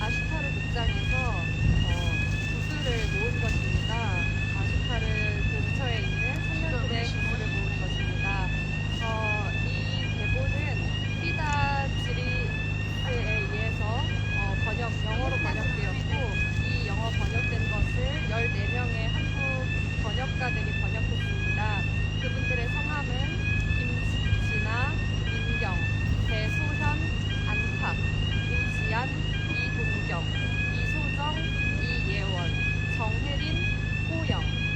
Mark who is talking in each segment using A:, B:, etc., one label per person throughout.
A: 아슈타르 극장에서 구슬을 모은 것입니다. 아슈타르 근처에 있는 청년들의 구슬을 모은 것입니다. 이 대본은 프리다 지리스에 의해서 영어로 번역되었고, 이 영어 번역된 것을 14명의 한국 번역가들이 번역했습니다. 그분들의 성함은 김진아, 민경, 배소현, 안탁, 우지안, 이동경, 이소정, 이예원, 정혜린, 호영,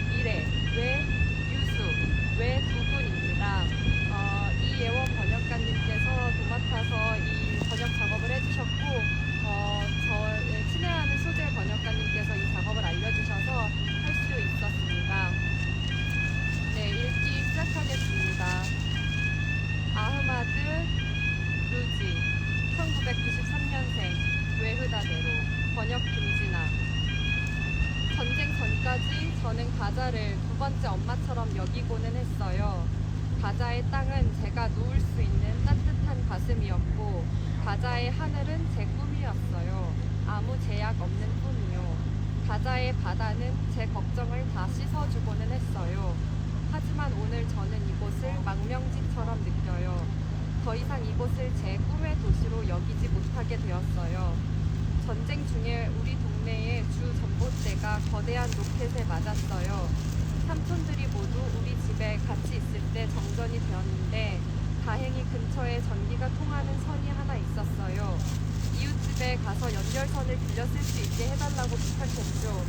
A: 미래, 외유수, 외 두 분입니다. 이예원 번역가님께서 도맡아서 이 번역 작업을 해주셨고, 저의 친애하는 소재 번역가님께서 이 작업을 알려주셔서 할 수 있었습니다. 네, 읽기 시작하겠습니다. 아흐마드 루지, 1993년생, 외흐다대로, 번역 김진아. 전쟁 전까지 저는 가자를 두 번째 엄마처럼 여기고는 했어요. 가자의 땅은 제가 누울 수 있는 따뜻한 가슴이었고, 가자의 하늘은 제 꿈이었어요. 아무 제약 없는 꿈이요. 가자의 바다는 제 걱정을 다 씻어주고는 했어요. 하지만 오늘 저는 이곳을 망명지처럼 느껴요. 더 이상 이곳을 제 꿈의 도시로 여기지 못하게 되었어요. 전쟁 중에 우리 동네의 주 전봇대가 거대한 로켓에 맞았어요. 삼촌들이 모두 우리 집에 같이 있을 때 정전이 되었는데 다행히 근처에 전기가 통하는 선이 하나 있었어요. 이웃집에 가서 연결선을 빌려 쓸 수 있게 해달라고 부탁했죠.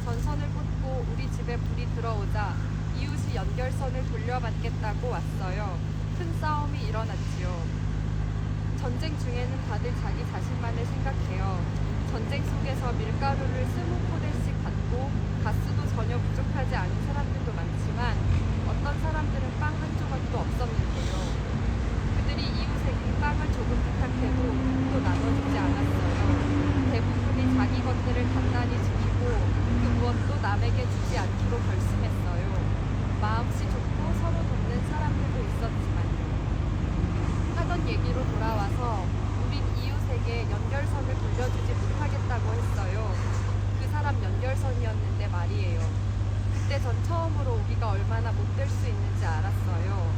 A: 전선을 꽂고 우리 집에 불이 들어오자 이웃이 연결선을 돌려받겠다고 왔어요. 큰 싸움이 일어났지요. 전쟁 중에는 다들 자기 자신만을 생각해요. 전쟁 속에서 밀가루를 20포대씩 받고 가스도 전혀 부족하지 않은 사람들도 많지만 어떤 사람들은 빵 한 조각도 없었는데요. 그들이 이웃에게 빵을 조금 부탁해도 또 나눠주지 않았어요. 대부분이 자기 것들을 단단히 지키고 그 무엇도 남에게 주지 않기로 결심했어요. 마음씨 좋고 서로 돕는 사람들도 있었지만요. 하던 얘기로 돌아와서 우린 이웃에게 연결선을 돌려주지 못하겠다고 했어요. 그 사람 연결선이었는데 말이에요. 그때 전 처음으로 우리가 얼마나 못될 수 있는지 알았어요.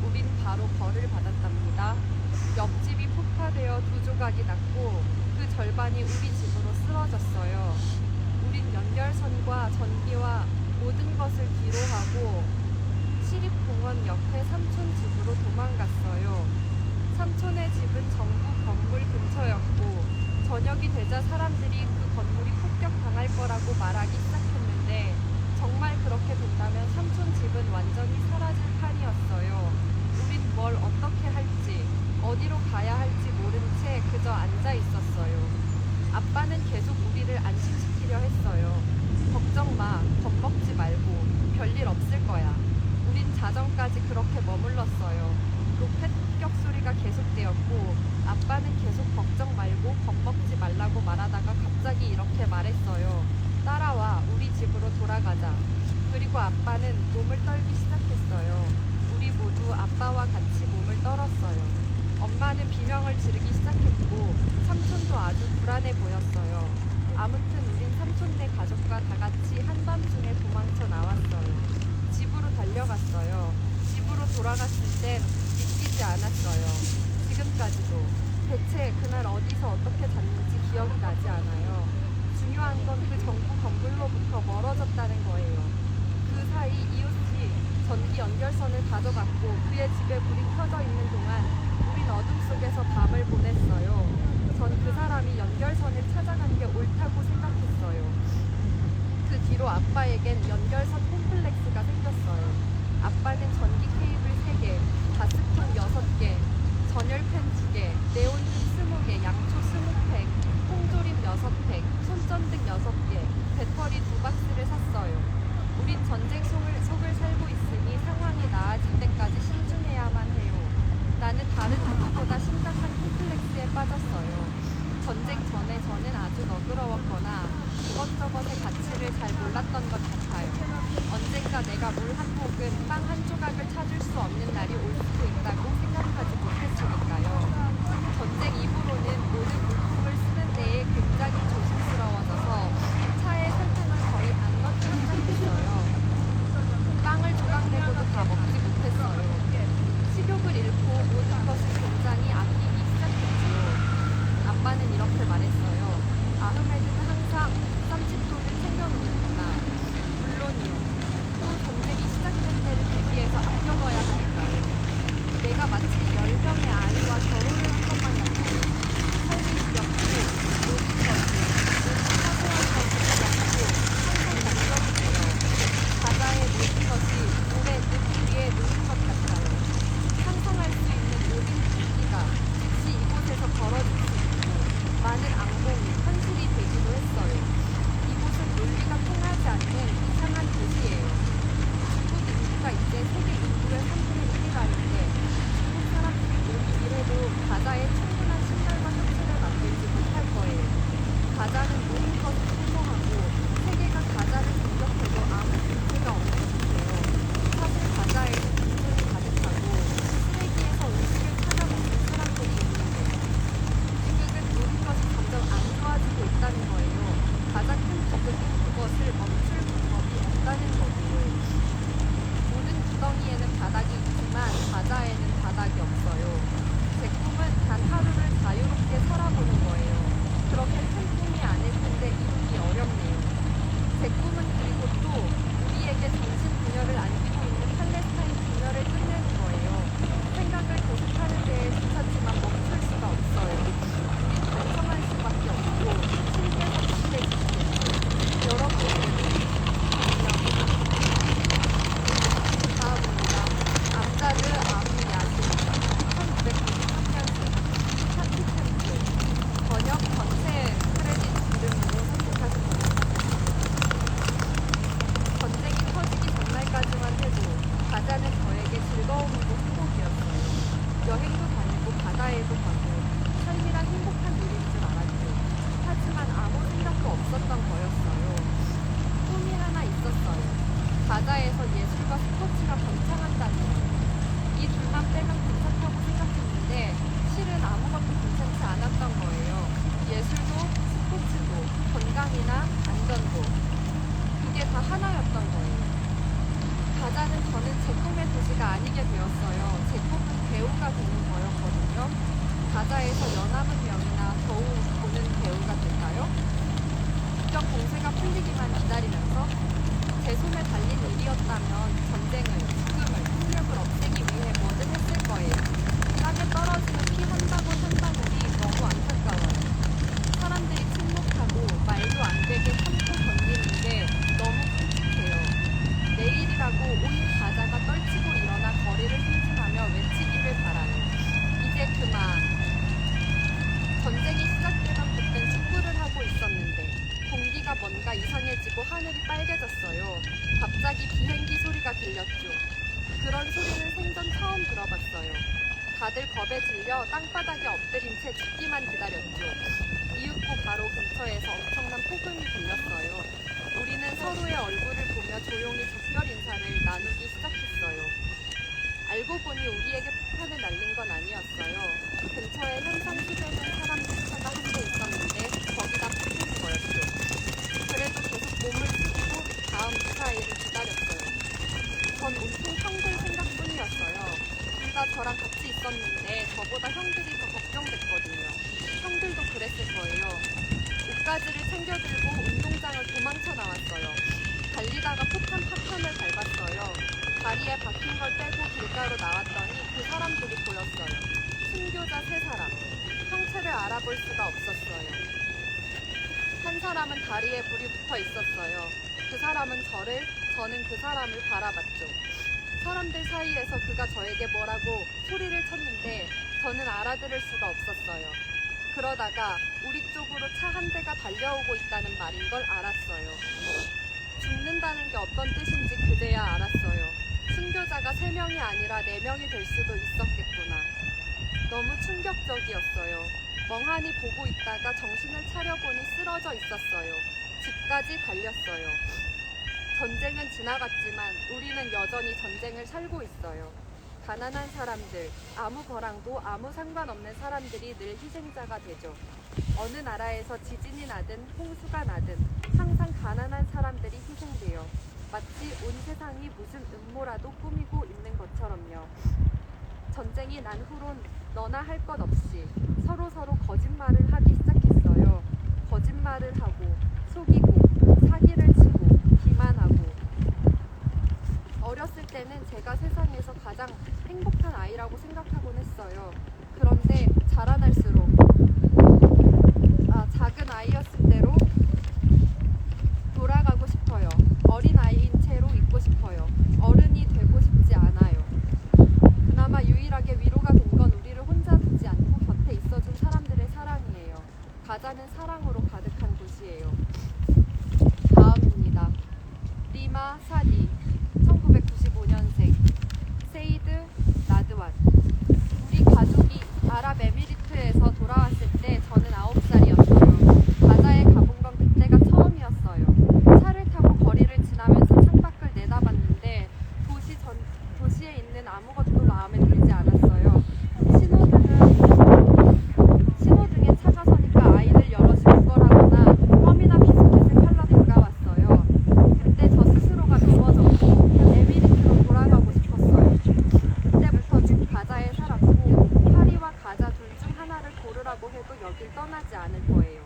A: 우린 바로 벌을 받았답니다. 옆집이 폭파되어 두 조각이 났고 그 절반이 우리 집으로 쓰러졌어요. 우린 연결선과 전기와 모든 것을 뒤로 하고 시립공원 옆에 삼촌 집으로 도망갔어요. 삼촌의 집은 정부 건물 근처였고 저녁이 되자 사람들이 그 건물이 폭격당할 거라고 말하기 시작했는데 정말 그렇게 된다면 삼촌 집은 완전히 사라질 판이었어요. 우린 뭘 어떻게 할지, 어디로 가야 할지 모른 채 그저 앉아 있었어요. 아빠는 계속 우리를 안심시키려 했어요. 걱정 마, 겁먹지 말고, 별일 없을 거야. 우린 자정까지 그렇게 머물렀어요. 로켓 폭격 소리가 계속되었고, 아빠는 계속 걱정 말고 겁먹지 말라고 말하다가 갑자기 이렇게 말했어요. 따라와, 우리 집으로 돌아가자. 그리고 아빠는 몸을 떨기 시작했어요. 우리 모두 아빠와 같이 몸을 떨었어요. 엄마는 비명을 지르기 시작했고 삼촌도 아주 불안해 보였어요. 아무튼 우린 삼촌네 가족과 다 같이 한밤중에 도망쳐 나왔어요. 집으로 달려갔어요. 집으로 돌아갔을 땐 믿기지 않았어요. 지금까지도. 대체 그날 어디서 어떻게 잤는지 기억이 나지 않아요. 중요한 건 그 정부 건물로부터 멀어졌다는 거예요. 그 사이 이웃이 전기 연결선을 가져갔고 그의 집에 불이 켜져 있는 동안 우린 어둠 속에서 밤을 보냈어요. 전 그 사람이 연결선을 찾아간 게 옳다고 생각했어요. 그 뒤로 아빠에겐 연결선 콤플렉스가 생겼어요. 아빠는 전기 케이블 3개, 가스통 6개, 전열팬 2개, 네온灯 20개, 양초 20팩, 통조림 6팩, 손전등 6개, 배터리 2박스를 샀어요. 우린 전쟁 속을 살고 있으니 상황이 나아질 때까지 신중해야만 해요. 나는 다른 누구보다 심각한 콤플렉스에 빠졌어요. 전쟁 전에 저는 아주 너그러웠거나 이것저것의 가치를 잘 몰랐던 것 같아요. 언젠가 내가 물 한 모금, 빵 한 조각을 찾을 수 없는 날이 올 수도 있다고 생각하지 못했으니까요. 가자는 이렇게 말했어요. 아흐메드는 항상 30도를 챙겨놓는구나. 물론이요. 또 전쟁이 시작된 때를 대비해서 아껴둬야 하니까요. 내가 마치 10명의 아이와 결혼을 한 것만 같아요. 삶이 지겹고 모든 것이 모든 사소한 것이 지겹고 항상 걱정이에요. 바다의 모든 것이 물에 위에 놓는 것 같아요. 상상할 수 있는 모든 공기가 즉시 이곳에서 벌어질 수 있고 많은 악몽이 현실이 되기도 했어요. 이곳은 논리가 통하지 않는 이상한 도시예요. 중국 인구가 이제 세계 인구의 3분의 1이라는데 중국 사람들이 우리 미래도 가자에 충분한 신발과 셔츠를 만들지 못할 거예요. 가자는 모든 것을 소모하고 세계가 가자를 공격해도 아무 문제가 없는 곳이에요. 사실 가자에는 빈손이 가득하고 쓰레기에서 음식을 찾아 먹는 사람들이 있는데 비극은 모든 것이 점점 안 좋아지고 있다는 거예요. 가장 큰 비극은 그것을 멈출 방법이 없다는 거고요. 모든 구덩이에는 바닥이 있지만 가자에는 바닥이 없어요. 제 꿈은 단 하루를 자유롭게 살아보는 거예요. 그렇게 큰 꿈이 아닐 텐데 이루기 어렵네요. 제 꿈은 그리고 또 우리에게 정신분열을 안기고 있는 팔레스타인 분열을 끝내는 거예요. 생각을 계속하는 데에 지쳤지만 멈출 수가 없어요. 우린 반성할 수밖에 없고 신께서 답해주시겠죠. 여러분은 다음입니다. 암자르 아미 야신 1993년생 파티템플 번역 전체 크레딧 이름으로 선택하신 번역가입니다. 전쟁이 터지기 전날까지만 해도 가자는 저에게 즐거움이고 행복이었어요. 여행도 다니고 바다에도 가고 삶이란 행복한 일인 줄 알았죠. 하지만 아무 생각도 없었던 거였어요. 꿈이 하나 있었어요. 가자에서 예술과 스포츠가 번창한다는 거예요. 이 둘만 빼면 괜찮다고 생각했는데 실은 아무것도 괜찮지 않았던 거예요. 예술도 스포츠도 건강이나 안전도 이게 다 하나였던 거예요. 가자는 저는 제 꿈의 도시가 아니게 되었어요. 제 꿈은 배우가 되는 거였거든요. 가자에서 연합은 명이나 겨우 보는 배우가 될까요? 국경 공세가 풀리기만 기다리면서 제 손에 달린 일이었다면 전쟁을, 죽음을, 폭력을 없애기 위해 뭐든 했을 거예요. 땅에 떨어지는 피 한 방울 한 방울이 너무 안타까워요. 사람들이 침묵하고 말도 안 되게 참고 견디는 게 너무 끔찍해요. 내일이라고 온 가자가 떨치고 일어나 거리를 행진하며 외치기를 바라요. 이제 그만. 전쟁이 시작되던 그땐 축구를 하고 있었는데 공기가 뭔가 이상해지고 하늘이 빨개졌어요. 갑자기 비행기 소리가 들렸죠. 그런 소리는 생전 처음 들어봤어요. 다들 겁에 질려 땅바닥에 엎드린 채 죽기만 기다렸죠. 이윽고 바로 근처에서 엄청난 폭음이 들렸어요. 우리는 서로의 얼굴을 보며 조용히 작별 인사를 나누기 시작했어요. 알고 보니 우리에게 폭탄을 날린 건 아니었어요. 근처에 현상 수배된 사람들 차가 한 대 있었는데 거기다 폭탄인 거였죠. 그래도 계속 몸을 숙이고 다음 미사일을 기다렸어요. 전 온통 형들 생각뿐이었어요. 둘 다 저랑 같이 있었는데 저보다 형들이 더 걱정됐거든요. 형들도 그랬을 거예요. 옷가지를 챙겨 들고 운동장을 도망쳐 나왔어요. 달리다가 폭탄 파편을 밟았어요. 다리에 박힌 걸 빼고 길가로 나왔더니 그 사람들이 보였어요. 순교자 3사람. 형체를 알아볼 수가 없었어요. 한 사람은 다리에 불이 붙어 있었어요. 그 사람은 저는 그 사람을 바라봤죠. 사람들 사이에서 그가 저에게 뭐라고 소리를 쳤는데 저는 알아들을 수가 없었어요. 그러다가 우리 쪽으로 차 한 대가 달려오고 있다는 말인 걸 알았어요. 죽는다는 게 어떤 뜻인지 그제야 알았어요. 순교자가 3명이 아니라 4명이 될 수도 있었겠구나. 너무 충격적이었어요. 멍하니 보고 있다가 정신을 차려보니 쓰러져 있었어요. 집까지 달렸어요. 전쟁은 지나갔지만 우리는 여전히 전쟁을 살고 있어요. 가난한 사람들, 아무 거랑도 아무 상관없는 사람들이 늘 희생자가 되죠. 어느 나라에서 지진이 나든 홍수가 나든 항상 가난한 사람들이 희생돼요. 마치 온 세상이 무슨 음모라도 꾸미고 있는 것처럼요. 전쟁이 난 후론 너나 할 것 없이 서로 거짓말을 하기 시작했어요. 거짓말을 하고 속이고 사기를 치고 기만하고. 어렸을 때는 제가 세상에서 가장 행복한 아이라고 생각하곤 했어요. 그런데 자라날수록 작은 아이였을 때로 돌아가고 싶어요. 어린 아이인 채로 있고 싶어요. 어른이 되고 싶지 않아요. 그나마 유일하게 위로가 된 건 우리를 혼자 두지 않고 곁에 있어준 사람들의 사랑이에요. 가자는 사랑으로 가득한 곳이에요. 다음입니다. 리마 사디, 1995년생, 세이드 나드완. 우리 가족이 아랍에미리트에서 돌아왔을 때 저는 9살이었어요. 가자에 가본 건 그때가 처음이었어요. 차를 타고 거리를 지나면서 창밖을 내다봤는데 도시에 있는 아무것도 마음에 들지 않았어요. 신호등에 차가 서니까 아이를 열어줄 거라거나 껌이나 비스킷을 팔러 다가왔어요. 그때 저 스스로가 넘어졌고 에미리트로 돌아가고 싶었어요. 그때부터 쭉 가자에 살았고 파리와 가자 둘 중 하나를 고르라고 해도 여길 떠나지 않을 거예요.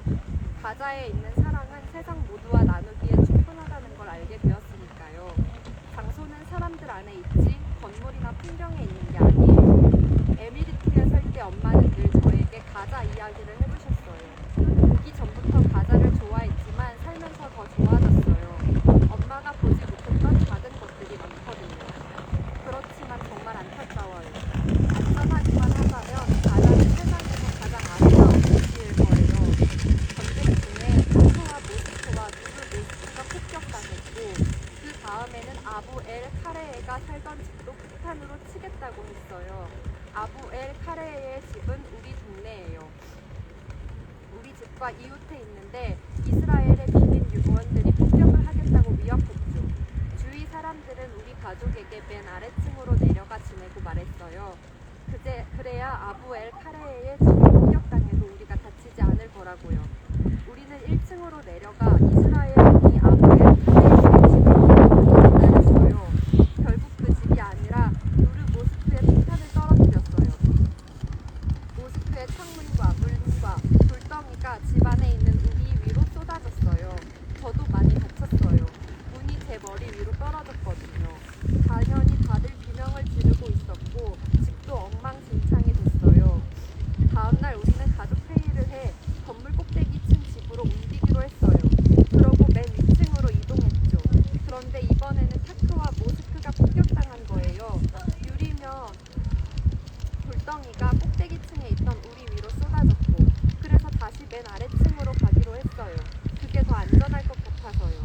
A: 가자에 있는 사랑은 세상 모두와 나누기에 충분하다는 걸 알게 되었으니까요. 장소는 사람들 안에 있지 건물이나 풍경에 있는 게 아니에요. 에미리트에 살 때 엄마는 늘 저에게 가자 이야기를 해주셨어요. 오기 전부터 가자를 좋아했지만 살면서 더 좋아졌어요. 엄마가 보지 못했던 작은 것들이 많거든요. 그렇지만 정말 안타까워요. 안전하기만 하다면 가자는 세상에서 가장 아름다운 도시일 거예요. 전쟁 중에 타크와 모스크와 누르모스크가 폭격당했고 그 다음에는 아부 엘 카레에가 살던 집도 폭탄으로 치겠다고 했어요. 아부 엘 카레의 집은 우리 동네예요. 우리 집과 이웃해 있는데 이스라엘의 비민 유구원들이 폭격을 하겠다고 위협했죠. 주위 사람들은 우리 가족에게 맨 아래층으로 내려가 지내고 말했어요. 그래야 아부 엘 카레의 집이 폭격당해도 우리가 다치지 않을 거라고요. 우리는 1층으로 내려가 이스라엘군이 아부 엘 카레의 집을 공격하고 기다렸어요. 결국 그 집이 아니라 누르 모스크에 폭탄을 떨어뜨렸어요. 모스크의 창문과 문과 돌덩이가 집 안에 있는 우리 위로 쏟아졌어요. 저도 많이 다쳤어요. 문이 제 머리 위로 떨어졌거든요. 당연히 다들 비명을 지르고 있었고 집도 엉망진창이 됐어요. 다음날 우리는 가족 회의를 해 건물 꼭대기층 집으로 옮기기로 했어요. 그러고 맨 위층으로 이동했죠. 그런데 이번에는 타크와 모스크가 폭격당한 거예요. 유리면 돌덩이가 꼭대기층에 있던 우리 위로 쏟아졌고 그래서 다시 맨 아래층으로 가기로 했어요. 그게 더 안전할 것 같아서요.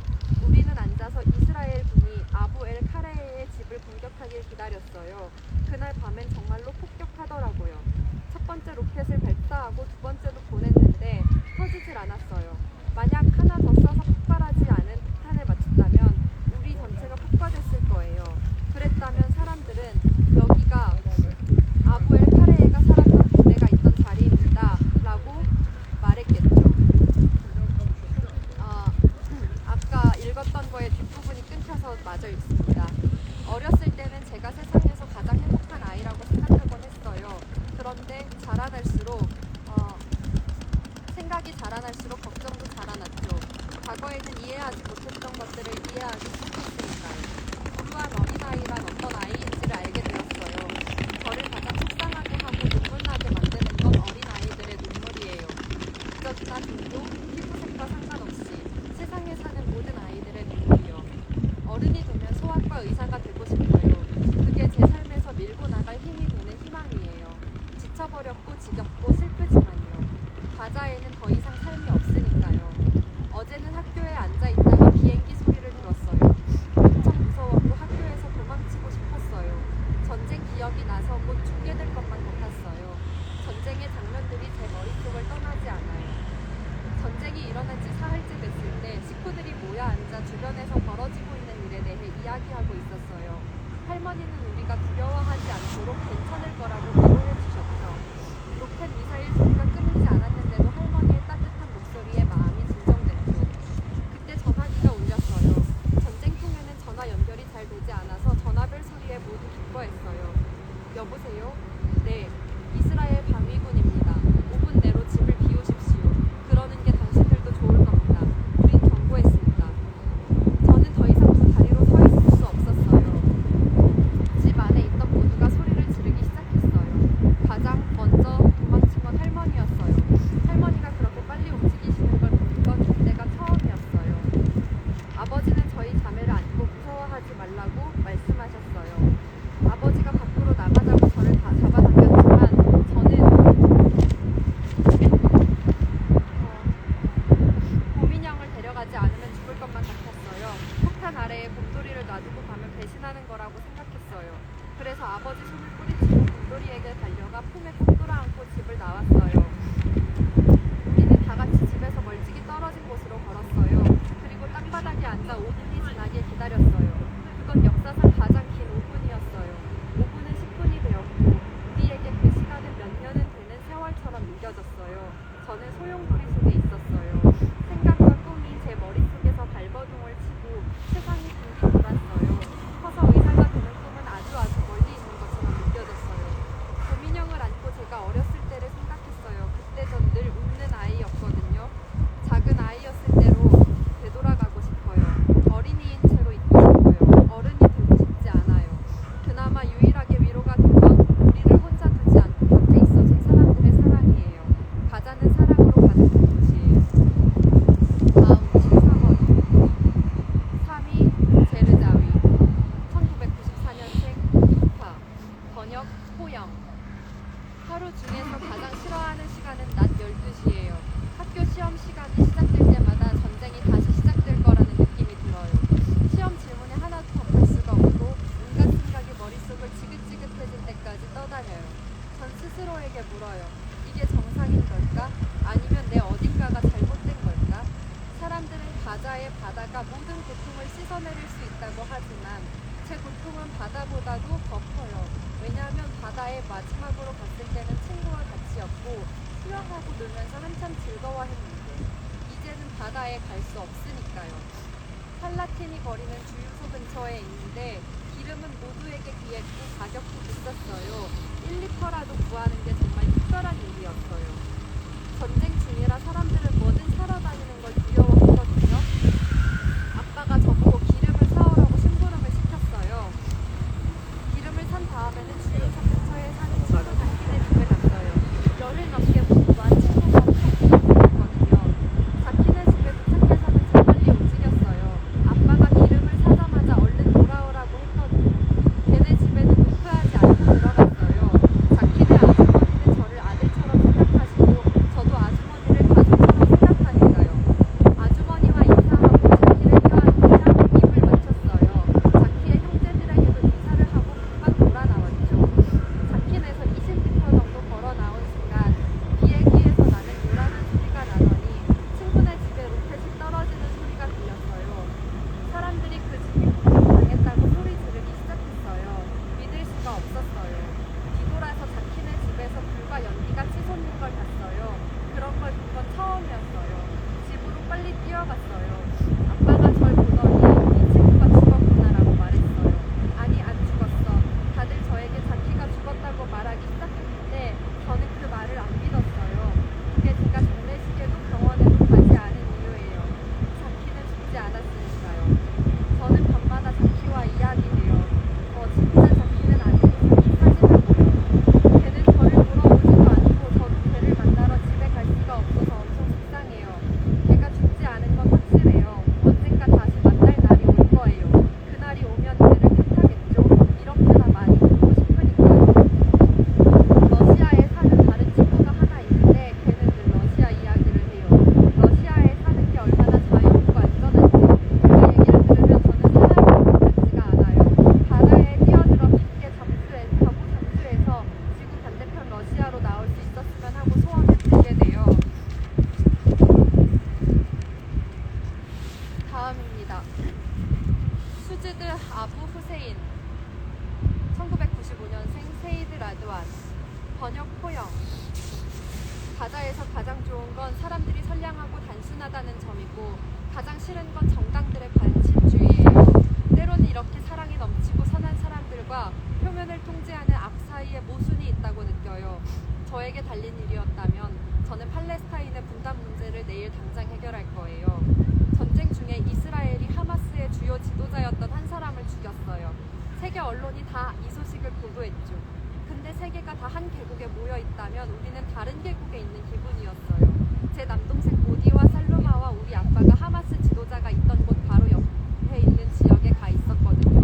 A: 우리는 앉아서 이스라엘 군이 아부 엘 카레의 집을 공격하길 기다렸어요. 그날 밤엔 정말로 폭격하더라고요. 첫 번째 로켓을 발사하고 두 번째도 보냈는데 터지질 않았어요. 만약 하나 더 쏴서 폭발하지 않은 폭탄을 맞췄다면 우리 전체가 폭파됐을 거예요. 그랬다면 사람들은 여기가 아부 엘 카레가 살았던 동네가 있던 자리입니다 라고 말했겠죠. 아까 읽었던 거에 뒷부분이 끊겨서 마저 읽습니다. 어렸을 때는 제가 세상에서 가장 행복한 아이라고 생각하곤 했어요. 그런데 생각이 자라날수록 걱정도 자라났죠. 과거에는 이해하지 못했던 것들을 이해하기 시작했으니까요. 불우한 어린아이란 어떤 아이인지를 알게 되었어요. 저를 가장 속상하게 하고 눈물나게 만드는 건 어린아이들의 눈물이에요. 국적이나 종교, 피부색과 상관없이 세상에 사는 모든 아이들의 눈물이요. 어른이 되면 소아과 의사가 되고 싶어요. 그게 제 삶에서 밀고 나갈 힘이 되는 희망이에요. 지쳐버렸고 지겹고 슬프지만요. 가자에는 더 이상 삶이 없으니까요. 어제는 학교에 앉아있다가 비행기 소리를 들었어요. 엄청 무서웠고 학교에서 도망치고 싶었어요. 전쟁 기억이 나서 곧 죽게 될 것만 같았어요. 전쟁의 장면들이 제 머릿속을 떠나지 않아요. 전쟁이 일어난 지 사흘째 됐을 때 식구들이 모여 앉아 주변에서 벌어지고 있는 일에 대해 이야기하고 있었어요. 할머니는 우리가 두려워하지 않도록 괜찮을 거라고 위로해 주셨죠. 로켓 미사일 소리가 끊이지 않았는데도 할머니의 따뜻한 집에 달려가 품에 꼭 끌어안고 집을 나왔어요. 우리는 다 같이 집에서 멀찍이 떨어진 곳으로 걸었어요. 그리고 땅바닥에 앉아 5분이 지나길 기다렸어요. 그건 역사상 가장 긴 5분이었어요. 5분은 10분이 되었고 우리에게 그 시간은 몇 년은 되는 세월처럼 느껴졌어요. 저는 소용돌이 속에 있었어요. 생각과 꿈이 제 머릿속에서 발버둥을 치고 세상이 둥둥 돌았어요. 커서 의사가 되는 꿈은 아주 멀리 있는 것처럼 느껴졌어요. 고민형을 안고 제가 어렸을 때를 생각했어요. 그때 전 늘 웃는 아이였거든요. 작은 아이였을 때로 되돌아가고 싶어요. 어린이인 채로 있고 싶어요. 어른이 되고 싶지 않아요. 그나마 유일하게 위로가 된 건 우리를 혼자 두지 않고 곁에 있어준 사람들의 사랑이에요. 가자는 사랑으로 가득한 곳이에요. 다음 13번 3위 제르자위 1994년생 기타 번역 호영 하루 중에서 가장 싫어하는 시간은 낮 12시예요. 학교 시험 시간이 시작될 때마다 전쟁이 다시 시작될 거라는 느낌이 들어요. 시험 질문에 하나도 답할 수가 없고 온갖 생각이 머릿속을 지긋지긋해질 때까지 떠다녀요. 전 스스로에게 물어요. 이게 정상인 걸까? 아니면 내 어딘가가 잘못된 걸까? 사람들은 가자의 바다가 모든 고통을 씻어내릴 수 있다고 하지만 제 고통은 바다보다도 더 커요. 왜냐하면 바다에 마지막으로 갔을 때는 친구와 같이였고 수영하고 놀면서 한참 즐거워했는데 이제는 바다에 갈 수 없으니까요. 팔라틴이 거리는 주유소 근처에 있는데 기름은 모두에게 귀했고 가격도 비쌌어요. 1리터라도 구하는 게 정말 특별한 일이었어요. 전쟁 중이라 사람들은 뭐든 사러 다니는 걸 두려워했거든요. 아빠가 저보고 기름을 사오라고 심부름을 시켰어요. 기름을 산 다음에는 주유소 근처에 사는 친구 자키네 집에 갔어요. 열흘 넘게 못 본 친구가 있었거든요. 자키네 집에 도착해서는 정말리 움직였어요. 아빠가 기름을 사자마자 얼른 돌아오라고 했거든요. 걔네 집에는 노크하지 않고 들어갔어요. 자키네 아주머니는 저를 아들처럼 생각하시고 저도 아주머니를 가족처럼 생각하니까요. 아주머니와 인사하고 자키를 껴안으며 입을 맞췄어요. 자키의 형제들에게도 인사를 하고 금방 돌아 나왔죠. 자키네에서 20m 정도 걸어 나온 순간 비행기에서 나는 요란한 소리가 나더니 친구네 집에 로켓이 떨어지는 소리가 들렸어요. 사람들이 그 집이 공격당했다고 소리 지르기 시작했어요. 믿을 수가 없었어요. 뒤돌아서 자키네 집에서 불과 연기가 치솟는 걸 봤어요. 그런 걸 본 건 처음이었어요. 집으로 빨리 뛰어갔어요. 아빠가 절 보더니 이 친구가 죽었구나라고 말했어요. 아니 안 죽었어. 다들 저에게 자키가 죽었다고 말하기 시작했는데 저는 그 말을 안 믿었어요. 그게 제가 장례식에도 병원에도 가지 않은 이유예요. 자키는 죽지 않았으니까요. 저는 밤마다 자키와 이야기해요. 진짜 자키는 아니고 자키 사진하고요. 걔는 저를 물어보지도 않고 저도 걔를 만나러 집에 갈 수가 없어서 엄청 속상해요. 걔가 죽지 않은 건 확실해요. 언젠가 다시 만날 날이 올 거예요. 그날이 오면 걔를 탓하겠죠. 이렇게나 많이 보고 싶으니까요. 러시아에 사는 다른 친구가 하나 있는데 걔는 늘 러시아 이야기를 해요. 러시아에 사는 게 얼마나 자유롭고 안전한지 그 얘기를 들으면 저는 사람이 같지가 않아요. 바다에 뛰어들어 깊게 가고 잠수해서 지구 반대편 러시아로 나올 수 있었으면 하고 소원을 빌게 돼요. 다음입니다. 수지드 아부 후세인 1995년생 세이드 라드완 번역 호영 가자에서 가장 좋은 건 사람들이 선량하고 단순하다는 점이고 가장 싫은 건 정당들의 관심주의예요. 때로는 이렇게 사랑이 넘치고 선한 사람들과 표면을 통제하는 앞 사이에 모순이 있다고 느껴요. 저에게 달린 일이었다면 저는 팔레스타인의 분단 문제를 내일 당장 해결할 거예요. 전쟁 중에 이스라엘이 하마스의 주요 지도자였던 한 사람을 죽였어요. 세계 언론이 다 이 소식을 보도했죠. 근데 세계가 다 한 계곡에 모여 있다면 우리는 다른 계곡에 있는 기분이었어요. 제 남동생 모디와 살로마와 우리 아빠가 하마스 지도자가 있던 곳 바로 옆에 있는 지역에 가 있었거든요.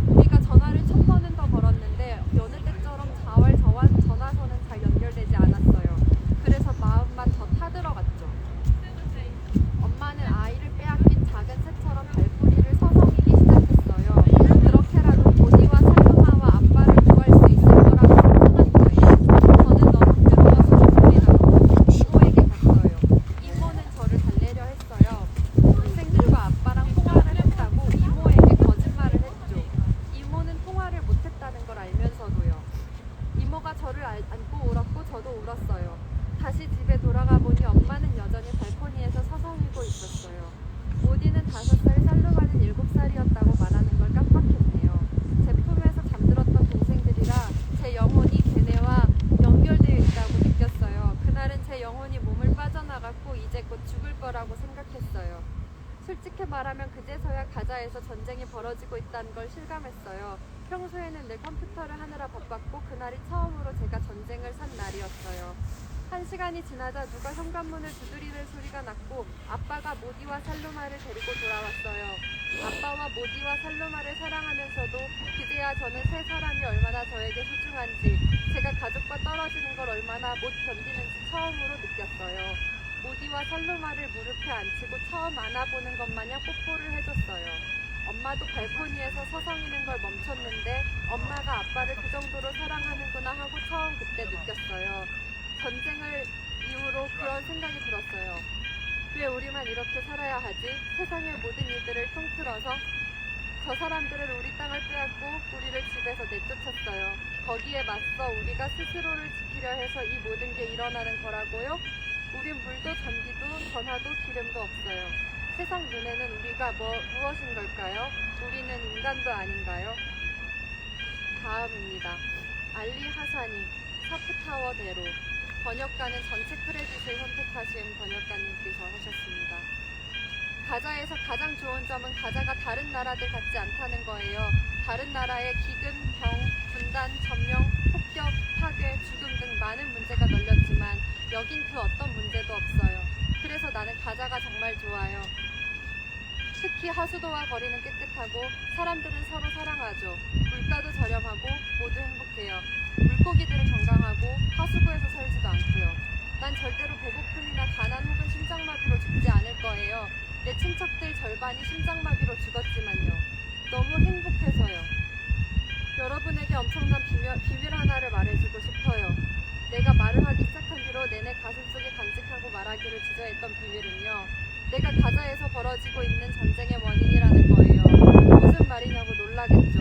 A: 우리가 전화를 1000번은 더 걸었는데 여느 때처럼 전화선은 잘 연결되지 않았어요. 그래서 마음만 더 타들어갔죠. 엄마는 아이를 빼앗긴 작은 새처럼 발뿌리를 서성이기 시작했어요. 그렇게라도 모디와 살로마와 아빠를 구할 수 있을 거라고 생각한 거예요. 안고 울었고 저도 울었어요. 다시 집에 돌아가 보니 엄마는 여전히 발코니에서 서성이고 있었어요. 모디는 5살, 살루마는 7살이었다고 말하는 걸 깜빡했네요. 제 품에서 잠들었던 동생들이라 제 영혼이 걔네와 연결되어 있다고 느꼈어요. 그날은 제 영혼이 몸을 빠져나갔고 이제 곧 죽을 거라고 생각했어요. 솔직히 말하면 그제서야 가자에서 전쟁이 벌어지고 있다는 걸 실감했어요. 평소에는 늘 컴퓨터를 하느라 바빴고 그날이 처음으로 제가 전쟁을 산 날이었어요. 1시간이 지나자 누가 현관문을 두드리는 소리가 났고 아빠가 모디와 살루마를 데리고 돌아왔어요. 아빠와 모디와 살루마를 사랑하면서도 그제야 저는 세 사람이 얼마나 저에게 소중한지, 제가 가족과 떨어지는 걸 얼마나 못 견디는지 처음으로 느꼈어요. 모디와 살루마를 무릎에 앉히고 처음 안아보는 것 마냥 뽀뽀를 해줬어요. 엄마도 발코니에서 서성이는 걸 멈췄는데 엄마가 아빠를 그 정도로 사랑하는구나 하고 처음 그때 느꼈어요. 전쟁을 이후로 그런 생각이 들었어요. 왜 우리만 이렇게 살아야 하지? 세상의 모든 일들을 통틀어서 저 사람들은 우리 땅을 빼앗고 우리를 집에서 내쫓았어요. 거기에 맞서 우리가 스스로를 지키려 해서 이 모든 게 일어나는 거라고요? 우린 물도 전기도 전화도 기름도 없어요. 세상 눈에는 우리가 무엇인 걸까요? 우리는 인간도 아닌가요? 다음입니다. 알리 하사니, 사프타워대로. 번역가는 전체 크레딧을 선택하신 번역가님께서 하셨습니다. 가자에서 가장 좋은 점은 가자가 다른 나라들 같지 않다는 거예요. 다른 나라에 기근, 병, 분단, 점령, 폭격, 파괴, 죽음 등 많은 문제가 널렸지만 여긴 그 어떤 문제도 없어요. 그래서 나는 가자가 정말 좋아요. 특히 하수도와 거리는 깨끗하고 사람들은 서로 사랑하죠. 물가도 저렴하고 모두 행복해요. 물고기들은 건강하고 하수구에서 살지도 않고요. 난 절대로 배고픔이나 가난 혹은 심장마비로 죽지 않을 거예요. 내 친척들 절반이 심장마비로 죽었지만요. 너무 행복해서요. 여러분에게 엄청난 비밀 하나를 말해주고 싶어요. 내가 말을 하기 시작한 뒤로 내내 가슴속에 간직하고 말하기를 주저했던 비밀은요. 내가 가자에서 벌어지고 있는 전쟁의 원인이라는 거예요. 무슨 말이냐고 놀라겠죠.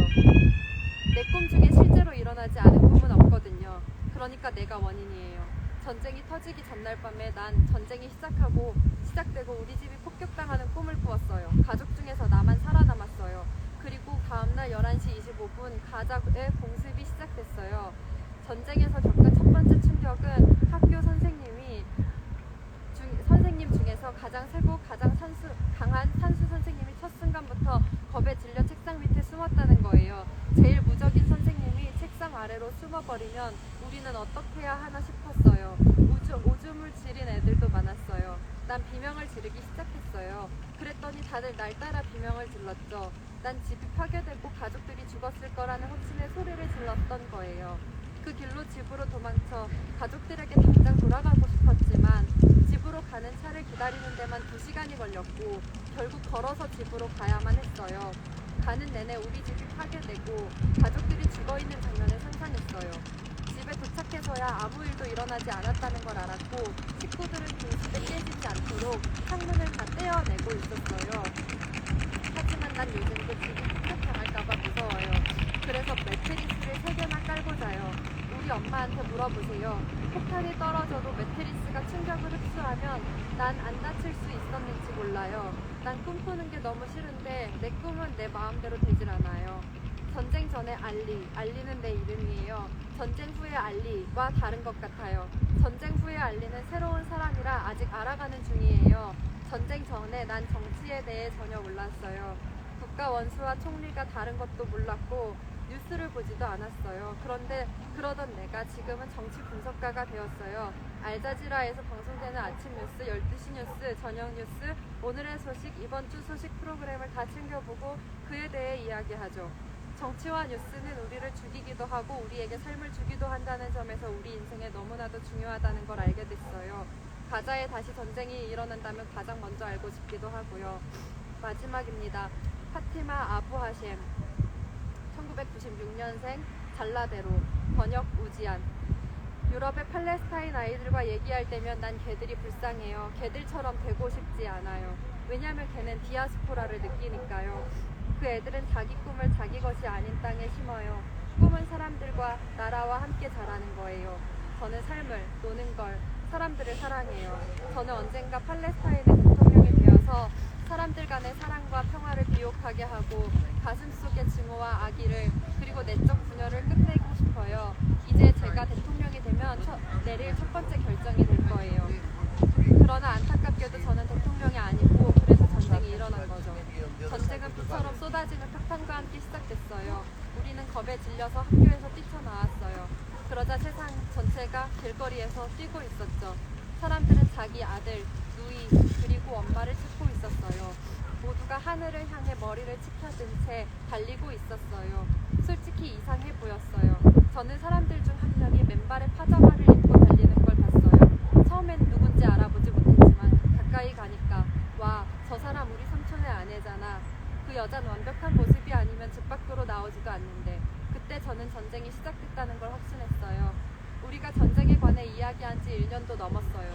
A: 내 꿈 중에 실제로 일어나지 않은 꿈은 없거든요. 그러니까 내가 원인이에요. 전쟁이 터지기 전날 밤에 난 전쟁이 시작되고 우리 집이 폭격당하는 꿈을 꾸었어요. 가족 중에서 나만 살아남았어요. 그리고 다음날 11시 25분 가자의 공습이 시작됐어요. 전쟁에서 겪은 첫 번째 충격은 학교 선생님 중에서 가장 세고 가장 강한 산수 선생님이 첫 순간부터 겁에 질려 책상 밑에 숨었다는 거예요. 제일 무적인 선생님이 책상 아래로 숨어버리면 우리는 어떻게 해야 하나 싶었어요. 오줌을 지린 애들도 많았어요. 난 비명을 지르기 시작했어요. 그랬더니 다들 날 따라 비명을 질렀죠. 난 집이 파괴되고 가족들이 죽었을 거라는 확신에 소리를 질렀던 거예요. 그 길로 집으로 도망쳐 가족들에게 당장 돌아가고 싶었지만 집으로 가는 차를 기다리는 데만 2시간이 걸렸고 결국 걸어서 집으로 가야만 했어요. 가는 내내 우리 집이 파괴되고 가족들이 죽어있는 장면을 상상했어요. 집에 도착해서야 아무 일도 일어나지 않았다는 걸 알았고 식구들은 공습에 깨지지 않도록 창문을 다 떼어내고 있었어요. 하지만 난 요즘 그 집이 폭격당할까봐 무서워요. 그래서 매트리스를 3개나 깔고 자요. 우리 엄마한테 물어보세요. 폭탄이 떨어져도 매트리스가 충격을 흡수하면 난 안 다칠 수 있었는지 몰라요. 난 꿈꾸는 게 너무 싫은데 내 꿈은 내 마음대로 되질 않아요. 전쟁 전에 알리는 내 이름이에요. 전쟁 후의 알리와 다른 것 같아요. 전쟁 후의 알리는 새로운 사람이라 아직 알아가는 중이에요. 전쟁 전에 난 정치에 대해 전혀 몰랐어요. 국가 원수와 총리가 다른 것도 몰랐고 뉴스를 보지도 않았어요. 그런데 그러던 내가 지금은 정치 분석가가 되었어요. 알자지라에서 방송되는 아침 뉴스, 12시 뉴스, 저녁 뉴스, 오늘의 소식, 이번 주 소식 프로그램을 다 챙겨보고 그에 대해 이야기하죠. 정치와 뉴스는 우리를 죽이기도 하고 우리에게 삶을 주기도 한다는 점에서 우리 인생에 너무나도 중요하다는 걸 알게 됐어요. 가자에 다시 전쟁이 일어난다면 가장 먼저 알고 싶기도 하고요. 마지막입니다. 파티마 아부 하셴 1996년생 잘라데로 번역 우지안. 유럽의 팔레스타인 아이들과 얘기할 때면 난 걔들이 불쌍해요. 걔들처럼 되고 싶지 않아요. 왜냐면 걔는 디아스포라를 느끼니까요. 그 애들은 자기 꿈을 자기 것이 아닌 땅에 심어요. 꿈은 사람들과 나라와 함께 자라는 거예요. 저는 삶을, 노는 걸, 사람들을 사랑해요. 저는 언젠가 팔레스타인의 대통령이 되어서 사람들 간의 사랑과 평화를 비옥하게 하고 가슴 속의 증오와 악의를 그리고 내적 분열을 끝내고 싶어요. 이제 제가 대통령이 되면 내릴 첫 번째 결정이 될 거예요. 그러나 안타깝게도 저는 대통령이 아니고 그래서 전쟁이 일어난 거죠. 전쟁은 비처럼 쏟아지는 폭탄과 함께 시작됐어요. 우리는 겁에 질려서 학교에서 뛰쳐나왔어요. 그러자 세상 전체가 길거리에서 뛰고 있었죠. 사람들은 자기 아들, 누이, 그리고 엄마를 찾고 있었어요. 모두가 하늘을 향해 머리를 치켜든 채 달리고 있었어요. 솔직히 이상해 보였어요. 저는 사람들 중 한 명이 맨발에 파자마를 입고 달리는 걸 봤어요. 처음엔 누군지 알아보지 못했지만 가까이 가니까 와, 저 사람 우리 삼촌의 아내잖아. 그 여자는 완벽한 모습이 아니면 집 밖으로 나오지도 않는데 그때 저는 전쟁이 시작됐다는 걸 확신했어요. 우리가 전쟁에 관해 이야기한 지 1년도 넘었어요.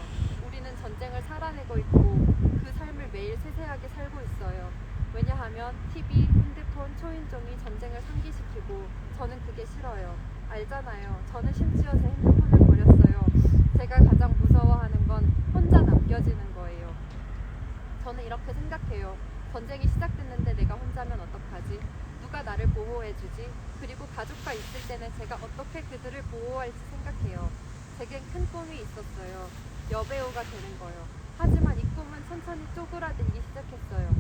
A: 우리는 전쟁을 살아내고 있고 그 삶을 매일 세세하게 살고 있어요. 왜냐하면 TV, 핸드폰, 초인종이 전쟁을 상기시키고 저는 그게 싫어요. 알잖아요. 저는 심지어 제 핸드폰을 버렸어요. 제가 가장 무서워하는 건 혼자 남겨지는 거예요. 저는 이렇게 생각해요. 전쟁이 시작됐는데 내가 혼자면 어떡하지? 누가 나를 보호해주지? 그리고 가족과 있을 때는 제가 어떻게 그들을 보호할지 생각해요. 제겐 큰 꿈이 있었어요. 여배우가 되는 거요. 하지만 이 꿈은 천천히 쪼그라들기 시작했어요.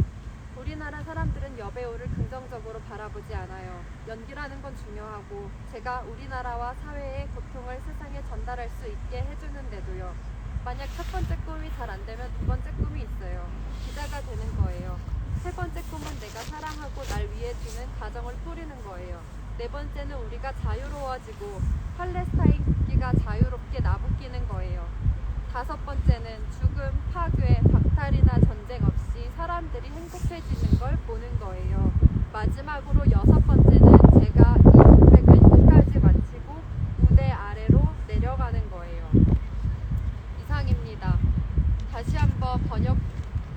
A: 우리나라 사람들은 여배우를 긍정적으로 바라보지 않아요. 연기라는 건 중요하고 제가 우리나라와 사회의 고통을 세상에 전달할 수 있게 해주는데도요. 만약 첫 번째 꿈이 잘 안 되면 두 번째 꿈이 있어요. 기자가 되는 거예요. 세 번째 꿈은 내가 사랑하고 날 위해 두는 가정을 꾸리는 거예요. 네 번째는 우리가 자유로워지고 팔레스타인 국기가 자유롭게 나부끼는 거예요. 다섯 번째는 죽음, 파괴, 박탈이나 전쟁 없이 사람들이 행복해지는 걸 보는 거예요. 마지막으로 여섯 번째는 제가 이 고백을 끝까지 마치고 무대 아래로 내려가는 거예요. 이상입니다. 다시 한번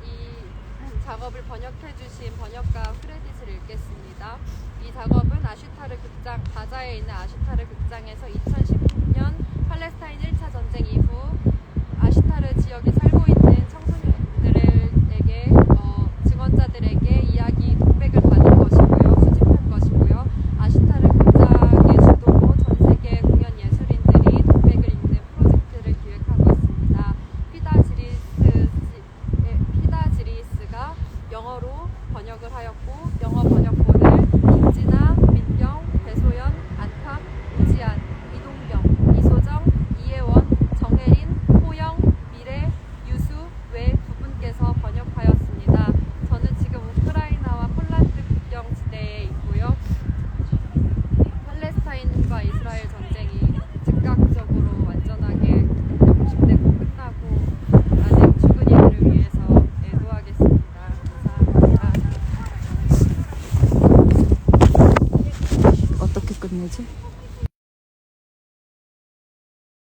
A: 이 작업을 번역해주신 번역가 크레딧을 읽겠습니다. 이 작업은 아슈타르 극장, 가자에 있는 아슈타르 극장에서 2016년 팔레스타인 1차 전쟁 이후 아슈타르 지역에 살고 있는 청소년들에게 증언자들에게 이야기 독백을 받은 것이고요. 수집한 것이고요. 아슈타르 극장의 주도로 전 세계 공연 예술인들이 독백을 읽는 프로젝트를 기획하고 있습니다. 피다 지리스가 영어로 번역을 하였고 영어 번역본을 임진아, 민경, 배소연, 안탁, 우지안, 이동경, 이소정, 이혜원, 정혜린, 호영, 미래, 유수 외 두 분께서 번역하였습니다. 저는 지금 우크라이나와 폴란드 국경 지대에 있고요. 팔레스타인과 이스라엘 전쟁이 즉각적으로 완전하게 종식되고 끝나고 아직 죽은 이들을 위해서 애도하겠습니다. 감사합니다.
B: 어떻게 끝내지?